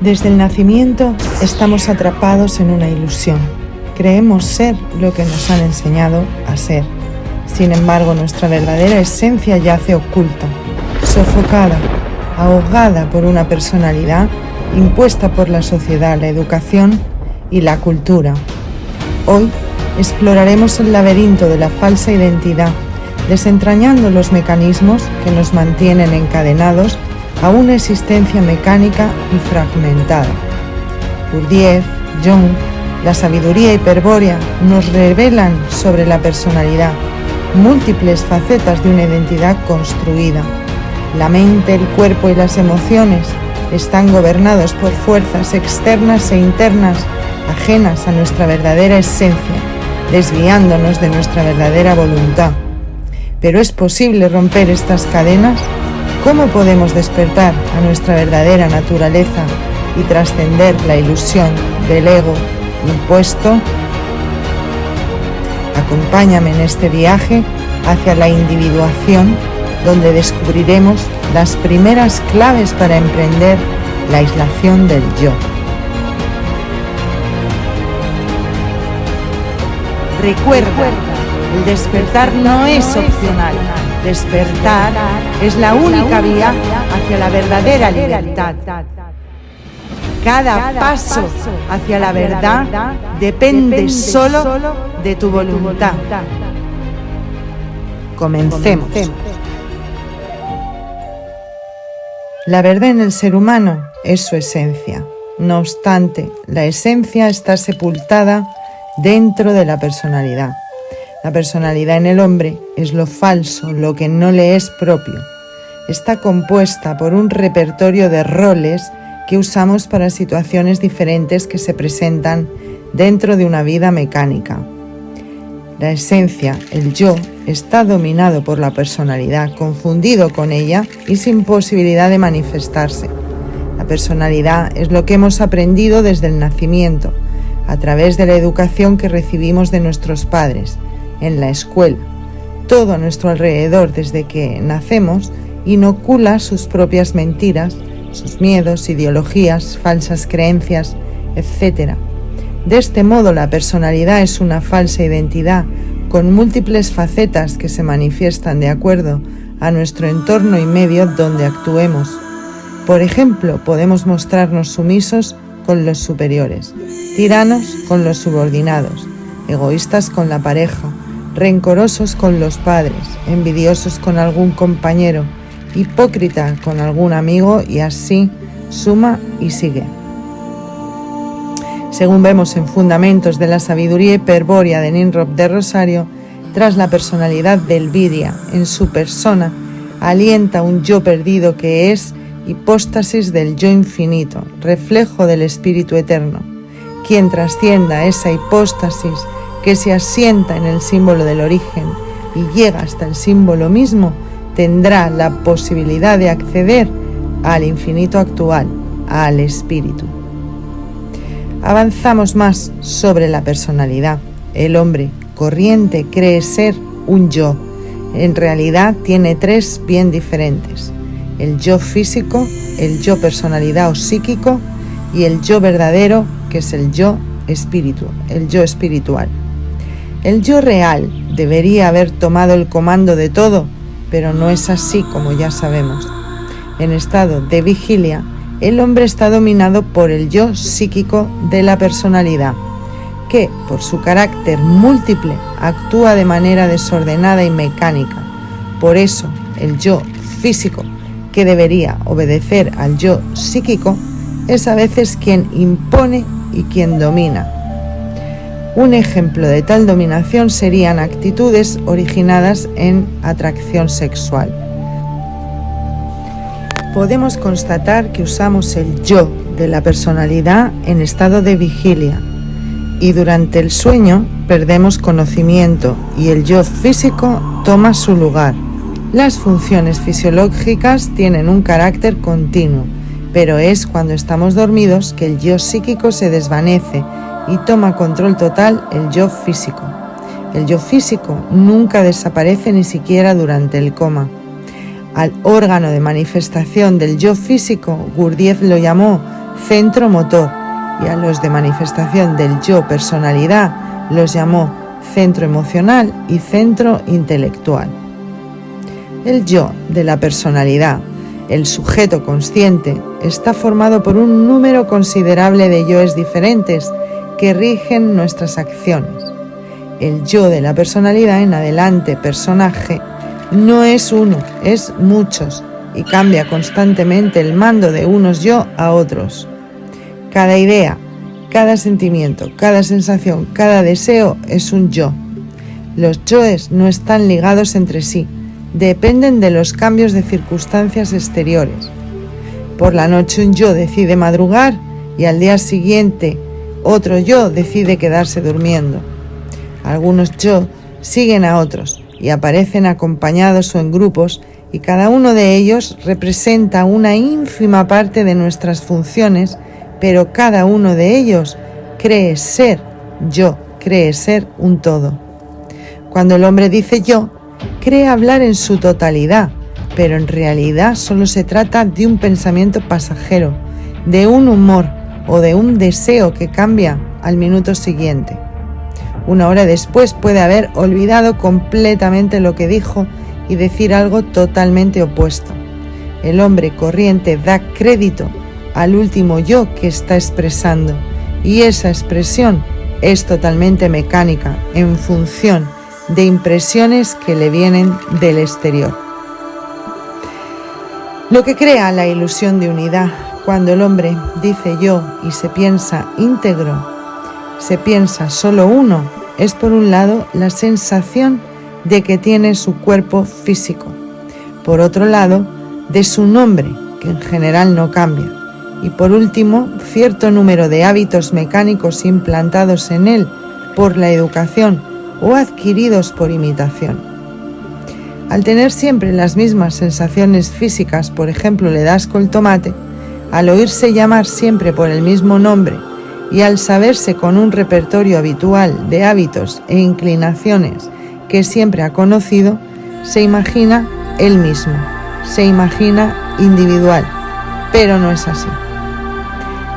Desde el nacimiento estamos atrapados en una ilusión. Creemos ser lo que nos han enseñado a ser. Sin embargo, nuestra verdadera esencia yace oculta, sofocada, ahogada por una personalidad impuesta por la sociedad, la educación y la cultura. Hoy exploraremos el laberinto de la falsa identidad, desentrañando los mecanismos que nos mantienen encadenados a una existencia mecánica y fragmentada. Gurdjieff, Jung, la sabiduría hiperbórea nos revelan sobre la personalidad, múltiples facetas de una identidad construida. La mente, el cuerpo y las emociones están gobernados por fuerzas externas e internas ajenas a nuestra verdadera esencia, desviándonos de nuestra verdadera voluntad. ¿Pero es posible romper estas cadenas? ¿Cómo podemos despertar a nuestra verdadera naturaleza y trascender la ilusión del ego impuesto? Acompáñame en este viaje hacia la individuación, donde descubriremos las primeras claves para emprender la aislación del yo. Recuerda, el despertar no es opcional. Despertar es la única vía hacia la verdadera libertad. Cada paso hacia la verdad depende solo de tu voluntad. Comencemos. La verdad en el ser humano es su esencia. No obstante, la esencia está sepultada dentro de la personalidad. La personalidad en el hombre es lo falso, lo que no le es propio. Está compuesta por un repertorio de roles que usamos para situaciones diferentes que se presentan dentro de una vida mecánica. La esencia, el yo, está dominado por la personalidad, confundido con ella y sin posibilidad de manifestarse. La personalidad es lo que hemos aprendido desde el nacimiento, a través de la educación que recibimos de nuestros padres, en la escuela. Todo a nuestro alrededor desde que nacemos inocula sus propias mentiras, sus miedos, ideologías, falsas creencias, etc. De este modo, la personalidad es una falsa identidad con múltiples facetas que se manifiestan de acuerdo a nuestro entorno y medio donde actuemos. Por ejemplo, podemos mostrarnos sumisos con los superiores, tiranos con los subordinados, egoístas con la pareja, rencorosos con los padres, envidiosos con algún compañero, hipócrita con algún amigo y así suma y sigue. Según vemos en Fundamentos de la Sabiduría Hiperbórea de Nimrod de Rosario, tras la personalidad del Vidya en su persona, alienta un yo perdido que es hipóstasis del yo infinito, reflejo del Espíritu Eterno. Quien trascienda esa hipóstasis que se asienta en el símbolo del origen y llega hasta el símbolo mismo, tendrá la posibilidad de acceder al infinito actual, al espíritu. Avanzamos más sobre la personalidad. El hombre corriente cree ser un yo. En realidad tiene tres bien diferentes: el yo físico, el yo personalidad o psíquico y el yo verdadero, que es el yo espíritu, el yo espiritual. El yo real debería haber tomado el comando de todo, pero no es así, como ya sabemos. En estado de vigilia, el hombre está dominado por el yo psíquico de la personalidad, que, por su carácter múltiple, actúa de manera desordenada y mecánica. Por eso, el yo físico, que debería obedecer al yo psíquico, es a veces quien impone y quien domina. Un ejemplo de tal dominación serían actitudes originadas en atracción sexual. Podemos constatar que usamos el yo de la personalidad en estado de vigilia y durante el sueño perdemos conocimiento y el yo físico toma su lugar. Las funciones fisiológicas tienen un carácter continuo, pero es cuando estamos dormidos que el yo psíquico se desvanece y toma control total el yo físico. El yo físico nunca desaparece ni siquiera durante el coma. Al órgano de manifestación del yo físico, Gurdjieff lo llamó centro motor, y a los de manifestación del yo personalidad los llamó centro emocional y centro intelectual. El yo de la personalidad, el sujeto consciente, está formado por un número considerable de yoes diferentes que rigen nuestras acciones. El yo de la personalidad en adelante, personaje, no es uno, es muchos, y cambia constantemente el mando de unos yo a otros. Cada idea, cada sentimiento, cada sensación, cada deseo es un yo. Los yoes no están ligados entre sí, dependen de los cambios de circunstancias exteriores. Por la noche un yo decide madrugar y al día siguiente otro yo decide quedarse durmiendo. Algunos yo siguen a otros y aparecen acompañados o en grupos, y cada uno de ellos representa una ínfima parte de nuestras funciones, pero cada uno de ellos cree ser yo, cree ser un todo. Cuando el hombre dice yo, cree hablar en su totalidad, pero en realidad solo se trata de un pensamiento pasajero, de un humor o de un deseo que cambia al minuto siguiente. Una hora después puede haber olvidado completamente lo que dijo y decir algo totalmente opuesto. El hombre corriente da crédito al último yo que está expresando, y esa expresión es totalmente mecánica, en función de impresiones que le vienen del exterior. Lo que crea la ilusión de unidad, cuando el hombre dice yo y se piensa íntegro, se piensa solo uno, es por un lado la sensación de que tiene su cuerpo físico, por otro lado de su nombre, que en general no cambia, y por último cierto número de hábitos mecánicos implantados en él por la educación o adquiridos por imitación. Al tener siempre las mismas sensaciones físicas, por ejemplo le da asco el tomate, al oírse llamar siempre por el mismo nombre y al saberse con un repertorio habitual de hábitos e inclinaciones que siempre ha conocido, se imagina él mismo, se imagina individual, pero no es así.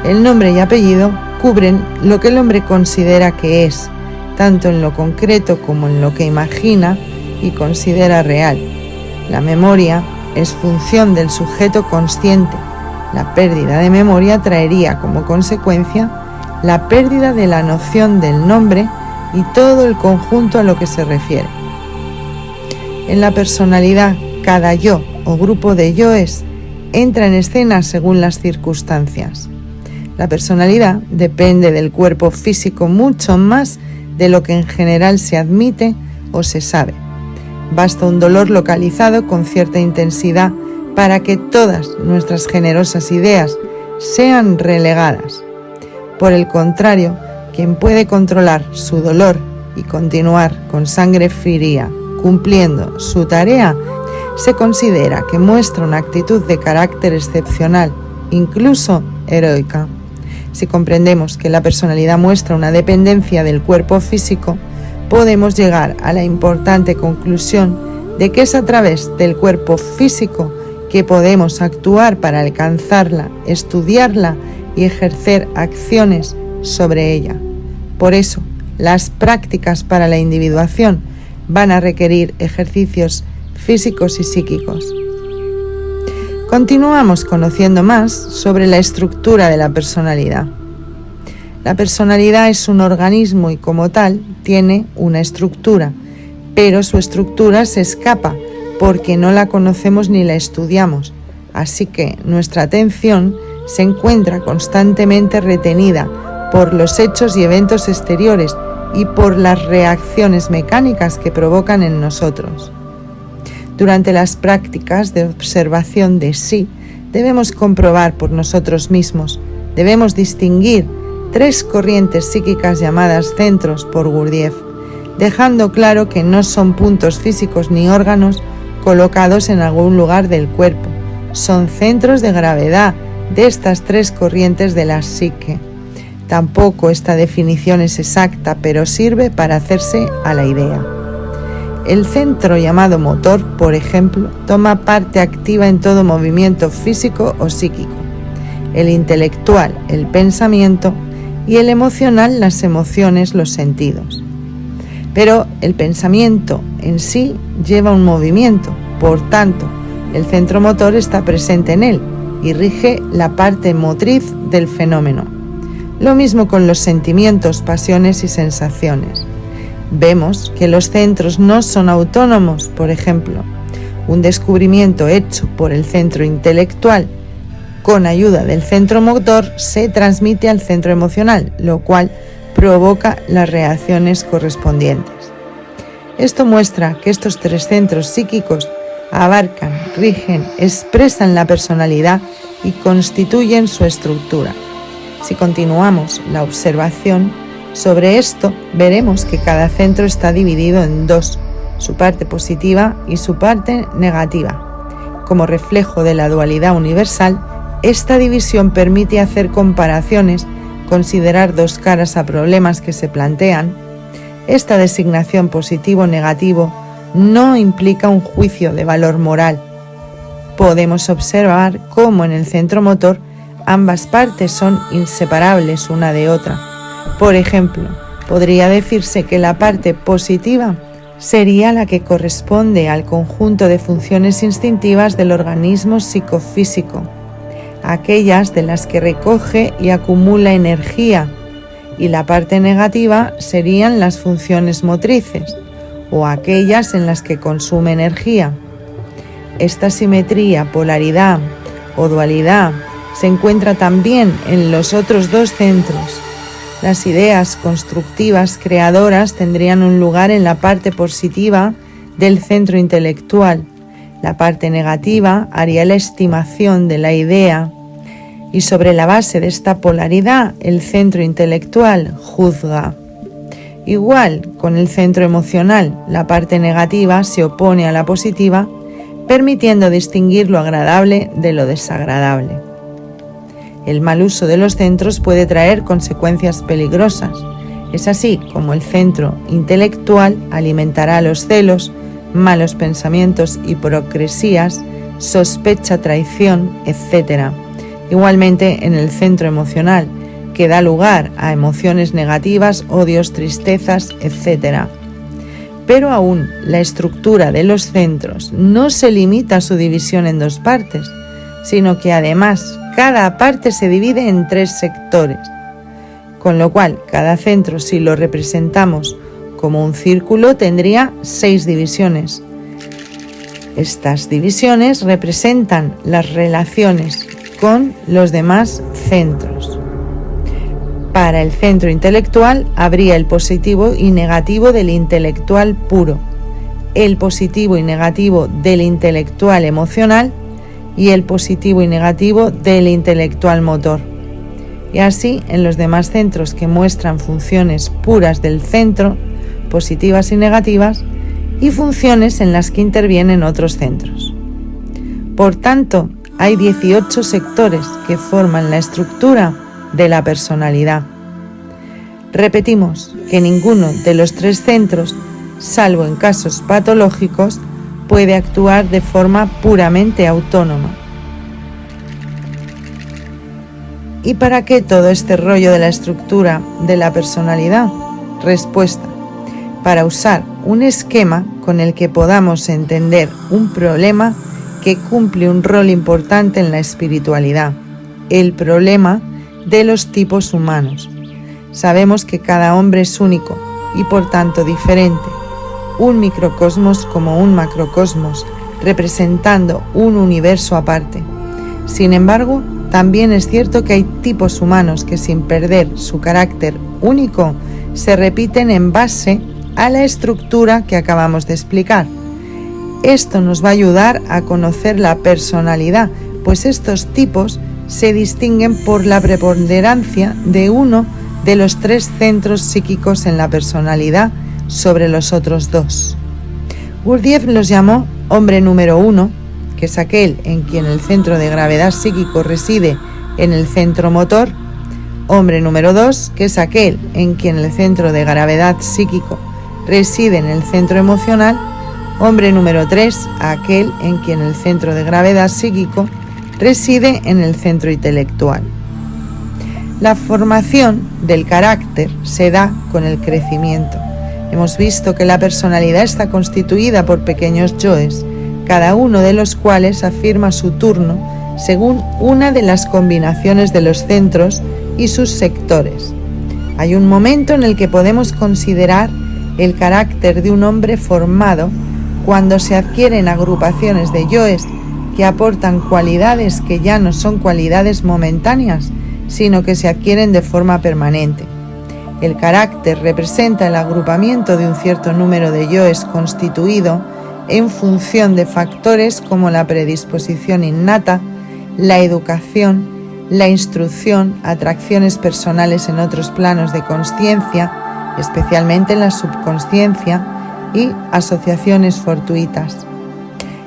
El nombre y apellido cubren lo que el hombre considera que es, tanto en lo concreto como en lo que imagina y considera real. La memoria es función del sujeto consciente. La pérdida de memoria traería como consecuencia la pérdida de la noción del nombre y todo el conjunto a lo que se refiere. En la personalidad, cada yo o grupo de yoes entra en escena según las circunstancias. La personalidad depende del cuerpo físico mucho más de lo que en general se admite o se sabe. Basta un dolor localizado con cierta intensidad para que todas nuestras generosas ideas sean relegadas. Por el contrario, quien puede controlar su dolor y continuar con sangre fría cumpliendo su tarea, se considera que muestra una actitud de carácter excepcional, incluso heroica. Si comprendemos que la personalidad muestra una dependencia del cuerpo físico, podemos llegar a la importante conclusión de que es a través del cuerpo físico que podemos actuar para alcanzarla, estudiarla y ejercer acciones sobre ella. Por eso, las prácticas para la individuación van a requerir ejercicios físicos y psíquicos. Continuamos conociendo más sobre la estructura de la personalidad. La personalidad es un organismo y como tal tiene una estructura, pero su estructura se escapa porque no la conocemos ni la estudiamos, así que nuestra atención se encuentra constantemente retenida por los hechos y eventos exteriores y por las reacciones mecánicas que provocan en nosotros. Durante las prácticas de observación de sí, debemos comprobar por nosotros mismos, debemos distinguir 3 corrientes psíquicas llamadas centros por Gurdjieff, dejando claro que no son puntos físicos ni órganos colocados en algún lugar del cuerpo, son centros de gravedad de estas 3 corrientes de la psique. Tampoco esta definición es exacta, pero sirve para hacerse a la idea. El centro llamado motor, por ejemplo, toma parte activa en todo movimiento físico o psíquico. el intelectual, el pensamiento, y el emocional, las emociones, los sentidos. Pero el pensamiento en sí lleva un movimiento, por tanto, el centro motor está presente en él y rige la parte motriz del fenómeno. Lo mismo con los sentimientos, pasiones y sensaciones. Vemos que los centros no son autónomos. Por ejemplo, un descubrimiento hecho por el centro intelectual con ayuda del centro motor se transmite al centro emocional, lo cual provoca las reacciones correspondientes. Esto muestra que estos tres centros psíquicos abarcan, rigen, expresan la personalidad y constituyen su estructura. Si continuamos la observación sobre esto, veremos que cada centro está dividido en dos, su parte positiva y su parte negativa. Como reflejo de la dualidad universal, esta división permite hacer comparaciones, considerar dos caras a problemas que se plantean. Esta designación positivo-negativo no implica un juicio de valor moral. Podemos observar cómo en el centro motor ambas partes son inseparables una de otra. Por ejemplo, podría decirse que la parte positiva sería la que corresponde al conjunto de funciones instintivas del organismo psicofísico, aquellas de las que recoge y acumula energía, y la parte negativa serían las funciones motrices, o aquellas en las que consume energía. Esta simetría, polaridad o dualidad se encuentra también en los otros dos centros. Las ideas constructivas creadoras tendrían un lugar en la parte positiva del centro intelectual. La parte negativa haría la estimación de la idea y sobre la base de esta polaridad el centro intelectual juzga. Igual con el centro emocional, la parte negativa se opone a la positiva, permitiendo distinguir lo agradable de lo desagradable. El mal uso de los centros puede traer consecuencias peligrosas. Es así como el centro intelectual alimentará los celos, malos pensamientos, hipocresías, sospecha, traición, etc. Igualmente en el centro emocional, que da lugar a emociones negativas, odios, tristezas, etc. Pero aún la estructura de los centros no se limita a su división en dos partes, sino que además cada parte se divide en tres sectores, con lo cual cada centro, si lo representamos como un círculo, tendría 6 divisiones. Estas divisiones representan las relaciones con los demás centros. Para el centro intelectual habría el positivo y negativo del intelectual puro, el positivo y negativo del intelectual emocional y el positivo y negativo del intelectual motor. Y así en los demás centros que muestran funciones puras del centro, positivas y negativas, y funciones en las que intervienen otros centros. Por tanto, hay 18 sectores que forman la estructura de la personalidad. Repetimos que ninguno de los 3 centros, salvo en casos patológicos, puede actuar de forma puramente autónoma. ¿Y para qué todo este rollo de la estructura de la personalidad? Respuesta: para usar un esquema con el que podamos entender un problema que cumple un rol importante en la espiritualidad, el problema de los tipos humanos. Sabemos que cada hombre es único y por tanto diferente, un microcosmos como un macrocosmos, representando un universo aparte. Sin embargo, también es cierto que hay tipos humanos que, sin perder su carácter único, se repiten en base a la estructura que acabamos de explicar. Esto nos va a ayudar a conocer la personalidad, pues estos tipos se distinguen por la preponderancia de uno de los 3 centros psíquicos en la personalidad sobre los otros 2. Gurdjieff los llamó hombre número 1, que es aquel en quien el centro de gravedad psíquico reside en el centro motor; hombre número 2, que es aquel en quien el centro de gravedad psíquico reside en el centro emocional; hombre número 3, aquel en quien el centro de gravedad psíquico reside en el centro intelectual. La formación del carácter se da con el crecimiento. Hemos visto que la personalidad está constituida por pequeños yoes, cada uno de los cuales afirma su turno según una de las combinaciones de los centros y sus sectores. Hay un momento en el que podemos considerar el carácter de un hombre formado cuando se adquieren agrupaciones de yoes que aportan cualidades que ya no son cualidades momentáneas, sino que se adquieren de forma permanente. El carácter representa el agrupamiento de un cierto número de yoes constituido en función de factores como la predisposición innata, la educación, la instrucción, atracciones personales en otros planos de consciencia, especialmente en la subconsciencia, y asociaciones fortuitas.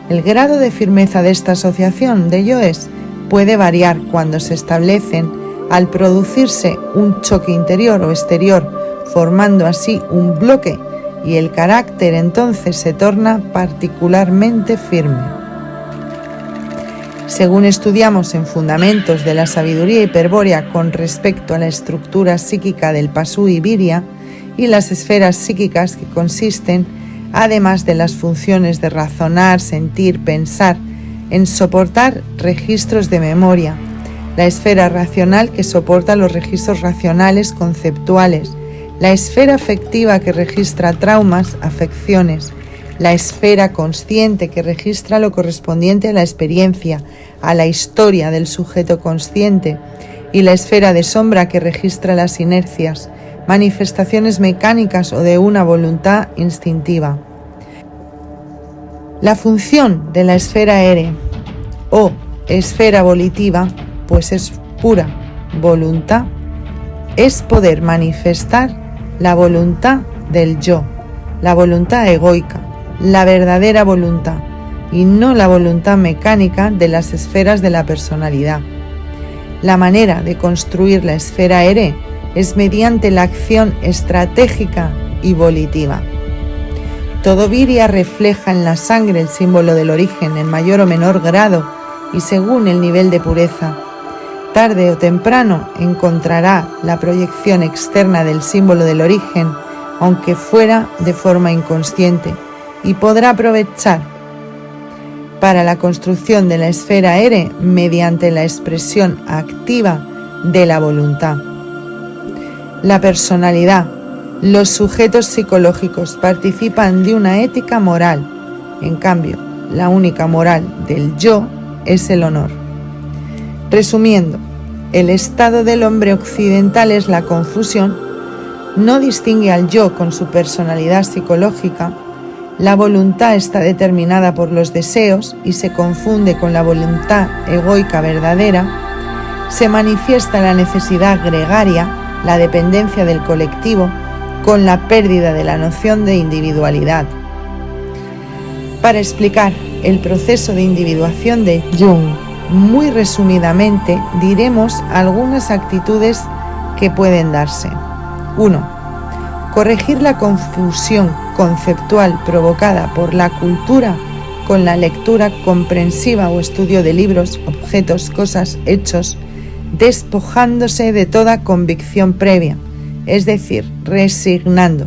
El grado de firmeza de esta asociación de yoes puede variar cuando se establecen al producirse un choque interior o exterior, formando así un bloque, y el carácter entonces se torna particularmente firme. Según estudiamos en Fundamentos de la Sabiduría Hiperbórea con respecto a la estructura psíquica del Pasú y Virya y las esferas psíquicas que consisten, además de las funciones de razonar, sentir, pensar, en soportar registros de memoria, la esfera racional que soporta los registros racionales conceptuales, la esfera afectiva que registra traumas, afecciones, la esfera consciente que registra lo correspondiente a la experiencia, a la historia del sujeto consciente, y la esfera de sombra que registra las inercias, manifestaciones mecánicas o de una voluntad instintiva. La función de la esfera aérea o esfera volitiva, pues es pura voluntad, es poder manifestar la voluntad del yo, la voluntad egoica, la verdadera voluntad, y no la voluntad mecánica de las esferas de la personalidad. La manera de construir la esfera aérea es mediante la acción estratégica y volitiva. Todo Virya refleja en la sangre el símbolo del origen en mayor o menor grado y según el nivel de pureza. Tarde o temprano encontrará la proyección externa del símbolo del origen, aunque fuera de forma inconsciente, y podrá aprovechar para la construcción de la esfera aérea mediante la expresión activa de la voluntad. La personalidad, los sujetos psicológicos participan de una ética moral. En cambio, la única moral del yo es el honor. Resumiendo, el estado del hombre occidental es la confusión, no distingue al yo con su personalidad psicológica, la voluntad está determinada por los deseos y se confunde con la voluntad egoica verdadera, se manifiesta la necesidad gregaria, la dependencia del colectivo, con la pérdida de la noción de individualidad. Para explicar el proceso de individuación de Jung, muy resumidamente diremos algunas actitudes que pueden darse. 1. Corregir la confusión conceptual provocada por la cultura con la lectura comprensiva o estudio de libros, objetos, cosas, hechos, despojándose de toda convicción previa, es decir, resignando.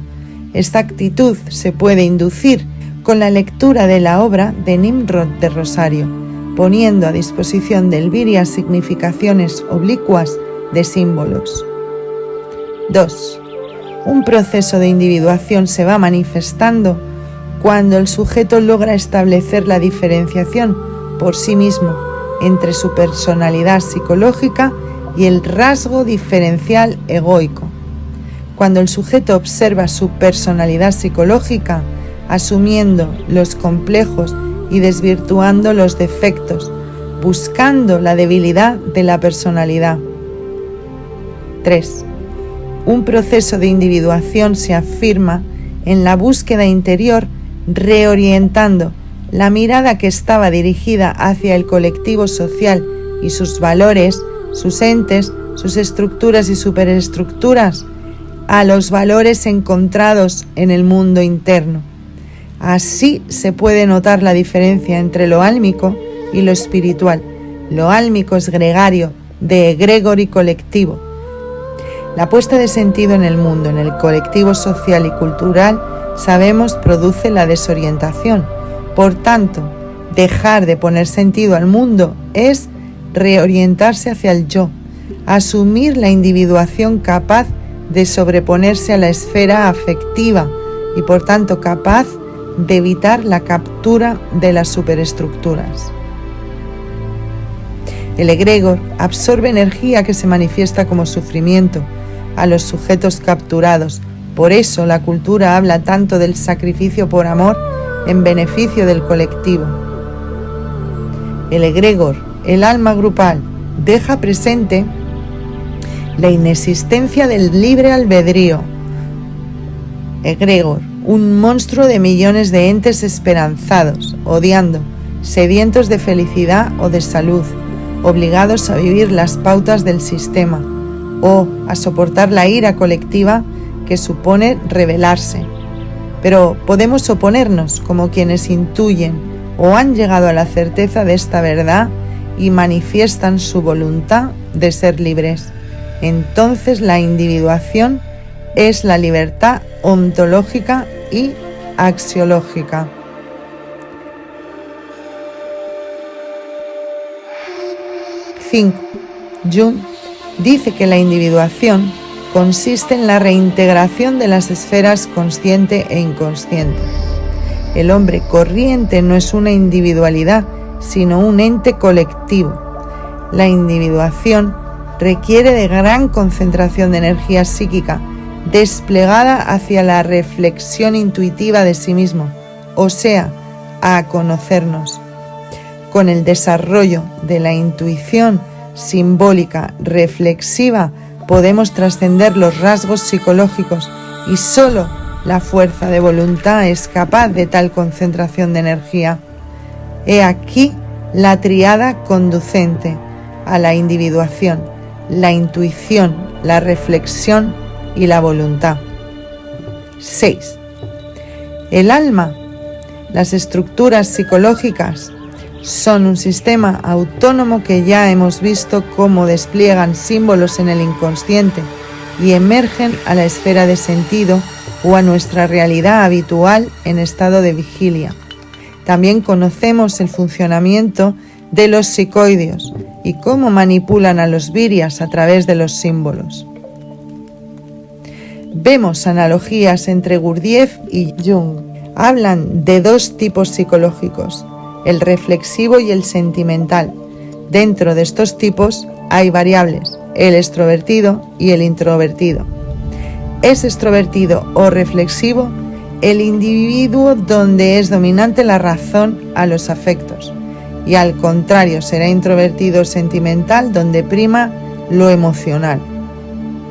Esta actitud se puede inducir con la lectura de la obra de Nimrod de Rosario, poniendo a disposición del Virya significaciones oblicuas de símbolos. 2. Un proceso de individuación se va manifestando cuando el sujeto logra establecer la diferenciación por sí mismo entre su personalidad psicológica y el rasgo diferencial egoico. Cuando el sujeto observa su personalidad psicológica, asumiendo los complejos y desvirtuando los defectos, buscando la debilidad de la personalidad. 3. Un proceso de individuación se afirma en la búsqueda interior, reorientando la mirada que estaba dirigida hacia el colectivo social y sus valores, sus entes, sus estructuras y superestructuras, a los valores encontrados en el mundo interno. Así se puede notar la diferencia entre lo álmico y lo espiritual, Lo álmico es gregario, de egregor y colectivo. La puesta de sentido en el mundo, en el colectivo social y cultural, sabemos produce la desorientación. Por tanto, dejar de poner sentido al mundo es reorientarse hacia el yo, asumir la individuación capaz de sobreponerse a la esfera afectiva y por tanto capaz de evitar la captura de las superestructuras. El egregor absorbe energía que se manifiesta como sufrimiento a los sujetos capturados. Por eso la cultura habla tanto del sacrificio por amor en beneficio del colectivo. El egregor, el alma grupal, deja presente la inexistencia del libre albedrío. Egregor, un monstruo de millones de entes esperanzados, odiando, sedientos de felicidad o de salud, obligados a vivir las pautas del sistema o a soportar la ira colectiva que supone rebelarse. Pero podemos oponernos como quienes intuyen o han llegado a la certeza de esta verdad y manifiestan su voluntad de ser libres. Entonces la individuación es la libertad ontológica y axiológica. Jung dice que la individuación consiste en la reintegración de las esferas consciente e inconsciente. El hombre corriente no es una individualidad, sino un ente colectivo. La individuación requiere de gran concentración de energía psíquica desplegada hacia la reflexión intuitiva de sí mismo, o sea, a conocernos. Con el desarrollo de la intuición simbólica reflexiva podemos trascender los rasgos psicológicos y solo la fuerza de voluntad es capaz de tal concentración de energía. He aquí la tríada conducente a la individuación, la intuición, la reflexión y la voluntad. 6. El alma, las estructuras psicológicas, son un sistema autónomo que ya hemos visto cómo despliegan símbolos en el inconsciente y emergen a la esfera de sentido o a nuestra realidad habitual en estado de vigilia. También conocemos el funcionamiento de los psicoideos y cómo manipulan a los virias a través de los símbolos. Vemos analogías entre Gurdjieff y Jung. Hablan de dos tipos psicológicos, el reflexivo y el sentimental. Dentro de estos tipos hay variables, el extrovertido y el introvertido. Es extrovertido o reflexivo el individuo donde es dominante la razón a los afectos, y al contrario será introvertido o sentimental donde prima lo emocional.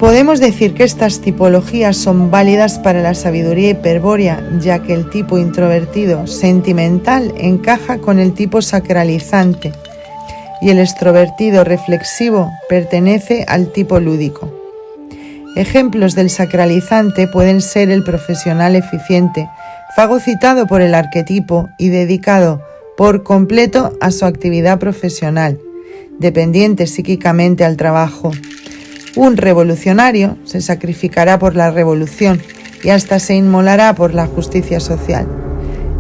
Podemos decir que estas tipologías son válidas para la sabiduría hiperbórea, ya que el tipo introvertido sentimental encaja con el tipo sacralizante y el extrovertido reflexivo pertenece al tipo lúdico. Ejemplos del sacralizante pueden ser el profesional eficiente, fagocitado por el arquetipo y dedicado por completo a su actividad profesional, dependiente psíquicamente al trabajo. Un revolucionario se sacrificará por la revolución y hasta se inmolará por la justicia social.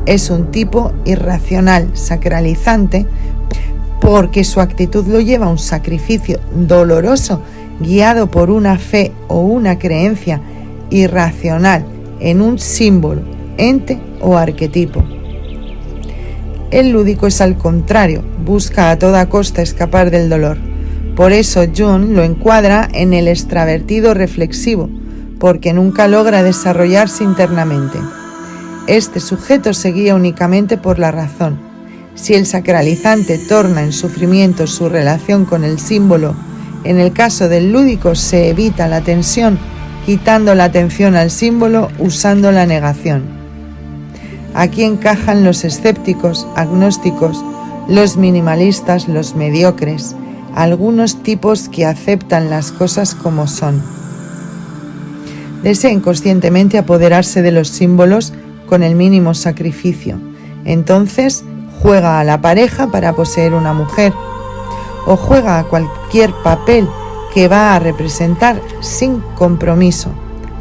Es un tipo irracional, sacralizante, porque su actitud lo lleva a un sacrificio doloroso guiado por una fe o una creencia irracional en un símbolo, ente o arquetipo. El lúdico es al contrario, busca a toda costa escapar del dolor. Por eso Jung lo encuadra en el extravertido reflexivo, porque nunca logra desarrollarse internamente. Este sujeto se guía únicamente por la razón. Si el sacralizante torna en sufrimiento su relación con el símbolo, en el caso del lúdico se evita la tensión, quitando la atención al símbolo usando la negación. Aquí encajan los escépticos, agnósticos, los minimalistas, los mediocres, algunos tipos que aceptan las cosas como son. Desea inconscientemente apoderarse de los símbolos con el mínimo sacrificio. Entonces juega a la pareja para poseer una mujer, o juega a cualquier papel que va a representar sin compromiso.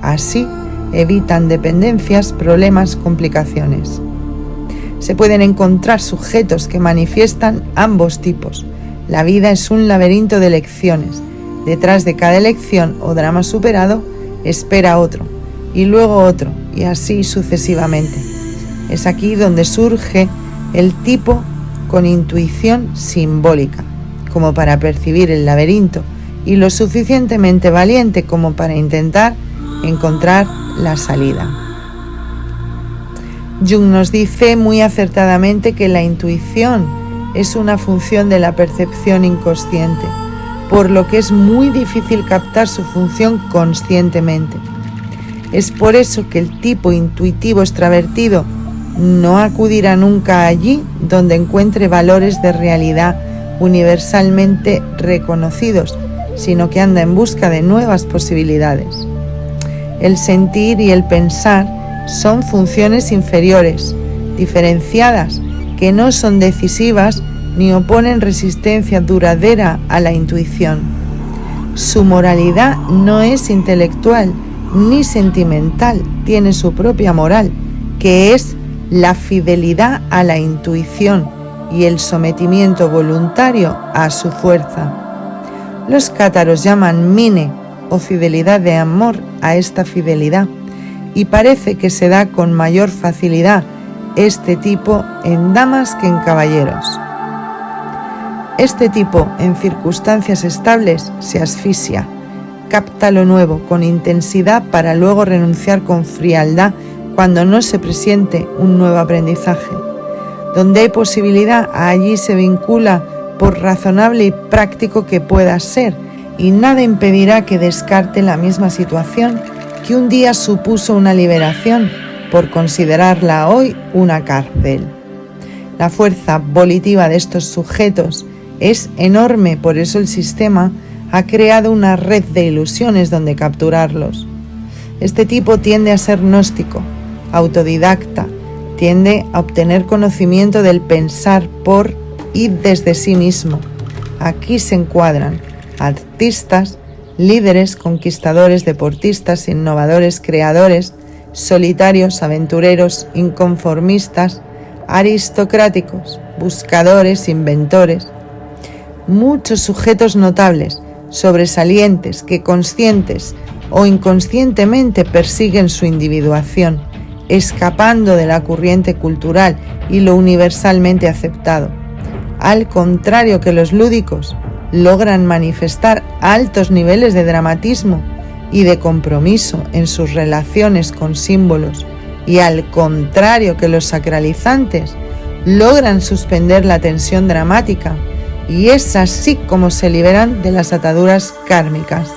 Así evitan dependencias, problemas, complicaciones. Se pueden encontrar sujetos que manifiestan ambos tipos. La vida es un laberinto de elecciones. Detrás de cada elección o drama superado, espera otro, y luego otro, y así sucesivamente. Es aquí donde surge el tipo con intuición simbólica, como para percibir el laberinto, y lo suficientemente valiente como para intentar encontrar la salida. Jung nos dice muy acertadamente que la intuición es una función de la percepción inconsciente, por lo que es muy difícil captar su función conscientemente. Es por eso que el tipo intuitivo extravertido no acudirá nunca allí donde encuentre valores de realidad universalmente reconocidos, sino que anda en busca de nuevas posibilidades. El sentir y el pensar son funciones inferiores, diferenciadas, que no son decisivas ni oponen resistencia duradera a la intuición. Su moralidad no es intelectual ni sentimental, tiene su propia moral, que es la fidelidad a la intuición y el sometimiento voluntario a su fuerza. Los cátaros llaman mine o fidelidad de amor a esta fidelidad, y parece que se da con mayor facilidad este tipo en damas que en caballeros. Este tipo, en circunstancias estables, se asfixia, capta lo nuevo con intensidad para luego renunciar con frialdad cuando no se presiente un nuevo aprendizaje. Donde hay posibilidad, allí se vincula por razonable y práctico que pueda ser, y nada impedirá que descarte la misma situación que un día supuso una liberación por considerarla hoy una cárcel. La fuerza volitiva de estos sujetos es enorme, por eso el sistema ha creado una red de ilusiones donde capturarlos. Este tipo tiende a ser gnóstico, autodidacta, tiende a obtener conocimiento del pensar por y desde sí mismo. Aquí se encuadran artistas, líderes, conquistadores, deportistas, innovadores, creadores, solitarios, aventureros, inconformistas, aristocráticos, buscadores, inventores. Muchos sujetos notables, sobresalientes, que conscientes o inconscientemente persiguen su individuación, escapando de la corriente cultural y lo universalmente aceptado. Al contrario que los lúdicos, logran manifestar altos niveles de dramatismo y de compromiso en sus relaciones con símbolos, y al contrario que los sacralizantes, logran suspender la tensión dramática, y es así como se liberan de las ataduras kármicas.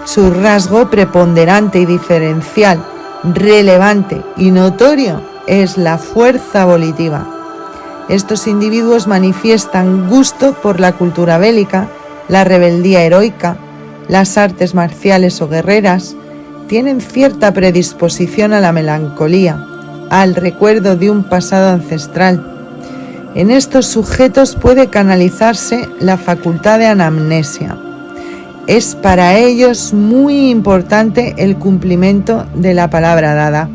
Su rasgo preponderante y diferencial, relevante y notorio es la fuerza volitiva. Estos individuos manifiestan gusto por la cultura bélica, la rebeldía heroica, las artes marciales o guerreras, tienen cierta predisposición a la melancolía, al recuerdo de un pasado ancestral. En estos sujetos puede canalizarse la facultad de anamnesia. Es para ellos muy importante el cumplimiento de la palabra dada,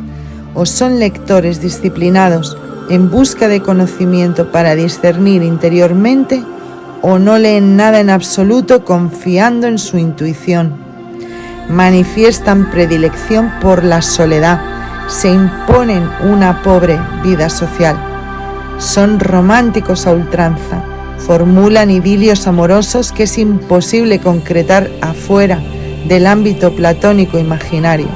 o son lectores disciplinados en busca de conocimiento para discernir interiormente, o no leen nada en absoluto confiando en su intuición. Manifiestan predilección por la soledad, se imponen una pobre vida social. Son románticos a ultranza, formulan idilios amorosos que es imposible concretar afuera del ámbito platónico imaginario.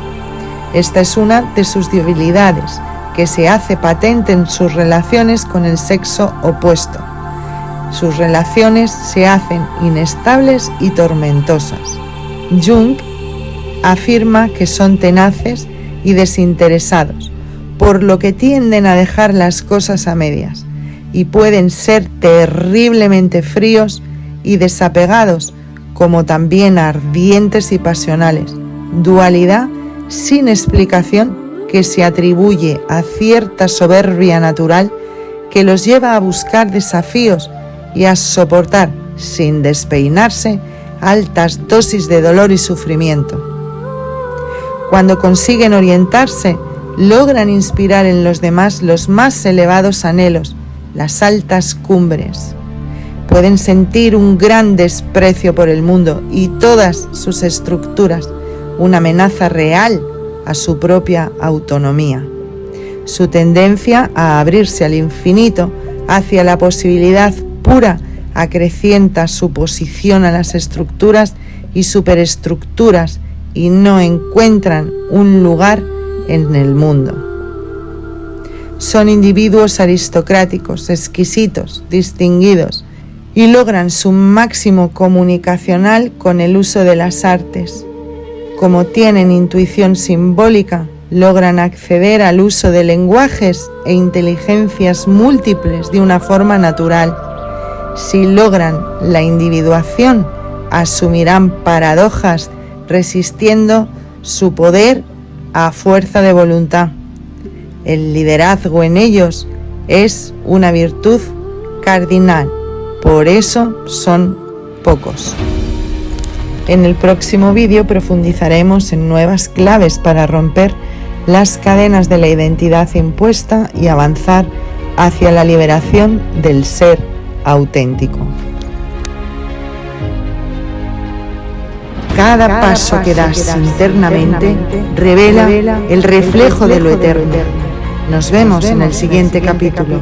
Esta es una de sus debilidades, que se hace patente en sus relaciones con el sexo opuesto. Sus relaciones se hacen inestables y tormentosas. Jung afirma que son tenaces y desinteresados, por lo que tienden a dejar las cosas a medias, y pueden ser terriblemente fríos y desapegados, como también ardientes y pasionales, dualidad sin explicación que se atribuye a cierta soberbia natural que los lleva a buscar desafíos y a soportar sin despeinarse, altas dosis de dolor y sufrimiento. Cuando consiguen orientarse, logran inspirar en los demás los más elevados anhelos, las altas cumbres. Pueden sentir un gran desprecio por el mundo y todas sus estructuras, una amenaza real a su propia autonomía. Su tendencia a abrirse al infinito hacia la posibilidad pura acrecienta su posición a las estructuras y superestructuras y no encuentran un lugar en el mundo. Son individuos aristocráticos, exquisitos, distinguidos y logran su máximo comunicacional con el uso de las artes. Como tienen intuición simbólica, logran acceder al uso de lenguajes e inteligencias múltiples de una forma natural. Si logran la individuación, asumirán paradojas resistiendo su poder a fuerza de voluntad. El liderazgo en ellos es una virtud cardinal, por eso son pocos. En el próximo vídeo profundizaremos en nuevas claves para romper las cadenas de la identidad impuesta y avanzar hacia la liberación del ser auténtico. Cada paso que das internamente revela el reflejo de lo eterno. Nos vemos en el siguiente capítulo.